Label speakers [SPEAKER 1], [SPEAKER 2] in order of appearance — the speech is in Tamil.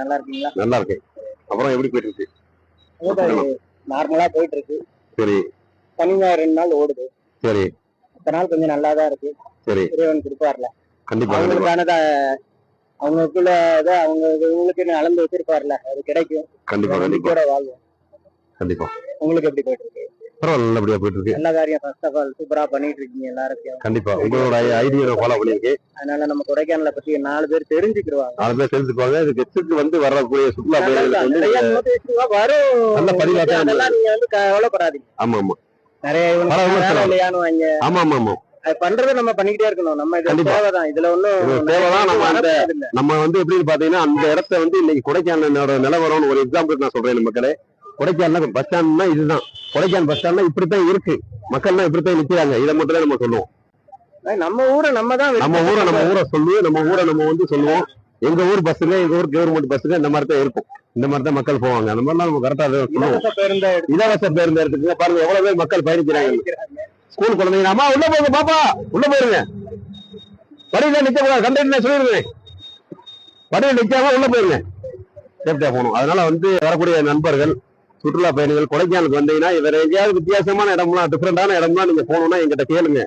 [SPEAKER 1] நல்லா இருக்கீங்களா?
[SPEAKER 2] நல்லா இருக்கேன். அப்புறம் எப்படி போயிட்டு இருக்கு?
[SPEAKER 1] நார்மலா போயிட்டு இருக்கு.
[SPEAKER 2] சரி.
[SPEAKER 1] சனி ஞாயிறு 2 நாள் ஓடுது.
[SPEAKER 2] சரி.
[SPEAKER 1] மத்த நாள் கொஞ்சம் நல்லாதான் இருக்கு.
[SPEAKER 2] சரி.
[SPEAKER 1] இறைவன் கொடுப்பார்ல.
[SPEAKER 2] கண்டிப்பா.
[SPEAKER 1] அவங்களுக்கானத அவங்களுக்குள்ள உங்களுக்கு அளந்து வச்சிருப்பார்ல, அது கிடைக்கும்.
[SPEAKER 2] கண்டிப்பா.
[SPEAKER 1] நம்பிக்கையோட வாழ்வோம்.
[SPEAKER 2] கண்டிப்பா.
[SPEAKER 1] உங்களுக்கு எப்படி போயிட்டு இருக்கு?
[SPEAKER 2] பரவாயில்ல, நல்லபடியா போயிட்டு இருக்கு.
[SPEAKER 1] நல்ல காரியம். ஃபர்ஸ்ட் ஆஃப் ஆல் சூப்பரா பண்ணிட்டு இருக்கீங்க எல்லாருக்கும்.
[SPEAKER 2] கண்டிப்பா. உங்களோட ஐடியா ஃபாலோ பண்ணிருக்கேன்.
[SPEAKER 1] அதனால நம்ம கொடைக்கானலை பத்தி 4 பேர் தெரிஞ்சுக்கிடுவாங்க.
[SPEAKER 2] 4 பேர் தெரிஞ்சுக்குவாங்க. இது கெஸ்ட்டுக்கு வந்து வரக்கூடிய சுற்றுலா பயணிகளுக்கு வந்து
[SPEAKER 1] வரும்.
[SPEAKER 2] நல்ல பதிவாக
[SPEAKER 1] அதெல்லாம் நீங்க வந்து கவலைப்படாதீங்க.
[SPEAKER 2] ஆமா ஆமா.
[SPEAKER 1] நிறைய இல்லையான்னு வாங்க.
[SPEAKER 2] ஆமா ஆமா ஆமா.
[SPEAKER 1] அது பண்றதை நம்ம பண்ணிக்கிட்டே இருக்கணும். நம்ம இது தேவைதான். இதுல ஒண்ணும்
[SPEAKER 2] தேவைதான். நம்ம வந்து எப்படின்னு பாத்தீங்கன்னா அந்த இடத்த வந்து இன்னைக்கு கொடைக்கானலோட நிலவரம்னு ஒரு எக்ஸாம்பிள் நான் சொல்றேன் மக்களே. கொடைக்கானல் பஸ் ஸ்டாண்ட்னா இதுதான். கொடைக்கானல் பஸ் ஸ்டாண்ட்னா இப்படித்தான் இருக்கு. மக்கள்லாம் இப்படித்தான் நிக்கிறாங்க. இதை மட்டும் தான் நம்ம சொல்லுவோம்.
[SPEAKER 1] நம்ம ஊரை நம்ம
[SPEAKER 2] ஊரை சொல்லுவோம். நம்ம ஊரை நம்ம வந்து சொல்லுவோம். எங்க ஊர் பஸ்ஸுங்க, எங்க ஊர் கவர்மெண்ட் பஸ்ஸுங்க இந்த மாதிரி தான் இருக்கும். இந்த மாதிரி தான் மக்கள் போவாங்க. அந்த மாதிரிலாம் நம்ம கரெக்டா சொல்லுவோம். இலவச பேருந்து எடுத்துக்கங்க. பாருங்க எவ்வளவு பேர் மக்கள் பயணிக்கிறாங்க. ஸ்கூல் குழந்தைங்க அம்மா உள்ள போங்க, பாப்பா உள்ள போயிருங்க. வழியில நிக்க கூடாது. கண்டக்டர் சொல்லிடுவேன். வழியில நிக்காம உள்ள போயிருங்க. சேஃப்டியா போகணும். அதனால வந்து வரக்கூடிய நண்பர்கள், சுற்றுலா பயணிகள் கொடைக்கானலுக்கு வந்தீங்கன்னா வேற எங்கேயாவது வித்தியாசமான இடம்லாம், டிஃபரெண்டான இடம்லாம் நீங்க போகணும்னா எங்கிட்ட கேளுங்க.